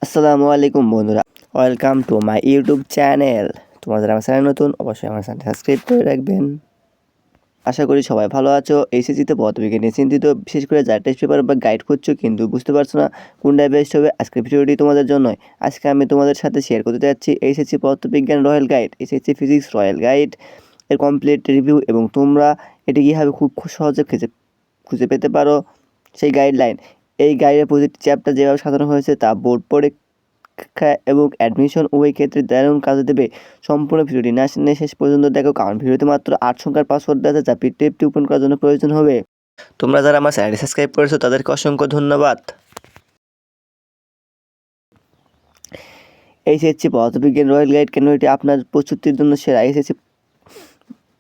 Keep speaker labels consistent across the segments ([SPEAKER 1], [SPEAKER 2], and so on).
[SPEAKER 1] আসসালামু আলাইকুম বন্ধুরা, welcome to my YouTube channel. তোমাদের আমার চ্যানেল নতুন, অবশ্যই আমার চ্যানেল সাবস্ক্রাইব করে রাখবেন। আশা করি সবাই ভালো আছো। এইচএসসিতে পদার্থবিজ্ঞান নিয়ে চিন্তিত, বিশেষ করে যারা টেস্ট পেপার বা গাইড খুঁজছো কিন্তু বুঝতে পারছো না কোনটায় বেস্ট হবে, আজকের ভিডিওটি তোমাদের জন্যই। আজকে আমি তোমাদের সাথে শেয়ার করতে যাচ্ছি এইচএসসি পদার্থবিজ্ঞান royal guide, HSC physics royal guide এর কমপ্লিট রিভিউ, এবং তোমরা এটি কীভাবে খুব সহজে খুঁজে পেতে পারো সেই গাইডলাইন। এই গাইডের প্রতিটি চ্যাপ্টার যেভাবে সাজানো হয়েছে তা বোর্ড পরীক্ষা এবং অ্যাডমিশন উভয় ক্ষেত্রে দারুণ কাজে দেবে। সম্পূর্ণ ভিডিওটি না শুনে শেষ পর্যন্ত দেখো, কারণ ভিডিওতে মাত্র 8 সংখ্যার পাসওয়ার্ড দেওয়া আছে যা পিডিএফটি ওপেন করার জন্য প্রয়োজন হবে। তোমরা যারা আমার চ্যানেলটি সাবস্ক্রাইব করেছো তাদেরকে অসংখ্য ধন্যবাদ। এইচএসসি পদার্থবিজ্ঞান রয়্যাল গাইড কেন এটি আপনার প্রস্তুতির জন্য সেরা। এইচএসসি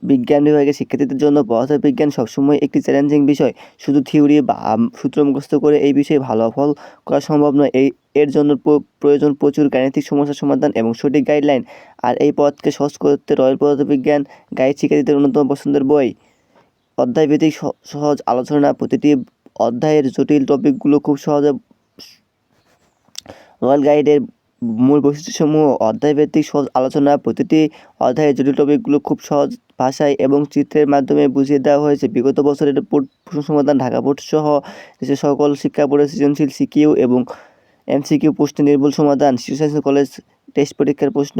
[SPEAKER 1] বিজ্ঞান বিভাগের শিক্ষার্থীদের জন্য পদার্থবিজ্ঞান সবসময় একটি চ্যালেঞ্জিং বিষয়। শুধু থিওরি বা সূত্র মুখস্থ করে এই বিষয়ে ভালো ফল করা সম্ভব নয়। এর জন্য প্রয়োজন প্রচুর গাণিতিক সমস্যার সমাধান এবং সঠিক গাইডলাইন। আর এই পথকে সহজ করতে রয়্যাল পদার্থবিজ্ঞান গাইড শিক্ষার্থীদের অন্যতম পছন্দের বই। অধ্যায়ভিত্তিক সহজ আলোচনা, প্রতিটি অধ্যায়ের জটিল টপিকগুলো খুব সহজে। রয়্যাল গাইডের মূল বৈশিষ্ট্যসমূহ: অধ্যায়ভিত্তিক সহজ আলোচনা, প্রতিটি অধ্যায়ের জটিল টপিকগুলো খুব সহজ ভাষায় এবং চিত্রের মাধ্যমে বুঝিয়ে দেওয়া হয়েছে। বিগত বছরের প্রশ্ন সমাধান, ঢাকা বোর্ড সহ দেশের সকল শিক্ষা বোর্ডের সৃজনশীল সিকিউ এবং এমসিকিউ প্রশ্নের নির্ভুল সমাধান। শিশু সায়েন্স কলেজ টেস্ট পরীক্ষার প্রশ্ন,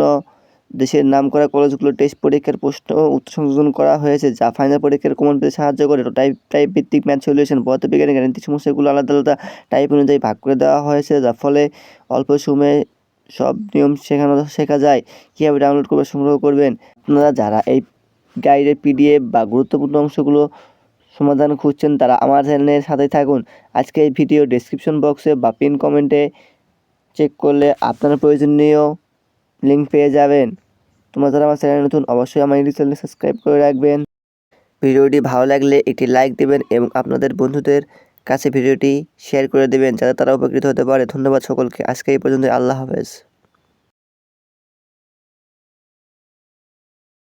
[SPEAKER 1] দেশের নামকরা কলেজগুলোর টেস্ট পরীক্ষার প্রশ্ন উত্তর সংযোজন করা হয়েছে যা ফাইনাল পরীক্ষার কমন পেতে সাহায্য করে। টাইপ ভিত্তিক ম্যাথ সলিউশন, পদার্থবিজ্ঞানের গাণিতিক সমস্যাগুলো আলাদা আলাদা টাইপ অনুযায়ী ভাগ করে দেওয়া হয়েছে, যার ফলে অল্প সময়ে সব নিয়ম শেখা যায়। কীভাবে ডাউনলোড করবে, সংগ্রহ করবেন। আপনারা যারা এই গাইডের পিডিএফ বা গুরুত্বপূর্ণ অংশগুলো সমাধান খুঁজছেন তারা আমার চ্যানেলের সাথেই থাকুন। আজকে এই ভিডিও ডেসক্রিপশন বক্সে বা পিন কমেন্টে চেক করলে আপনারা প্রয়োজনীয় লিঙ্ক পেয়ে যাবেন। তোমরা যারা আমার চ্যানেল নতুন অবশ্যই আমার ইউটিউব চ্যানেল সাবস্ক্রাইব করে রাখবেন। ভিডিওটি ভালো লাগলে একটি লাইক দেবেন এবং আপনাদের বন্ধুদের কাছে ভিডিওটি শেয়ার করে দেবেন যাতে তারা উপকৃত হতে পারে। ধন্যবাদ সকলকে। আজকে এই পর্যন্ত। আল্লাহ হাফেজ।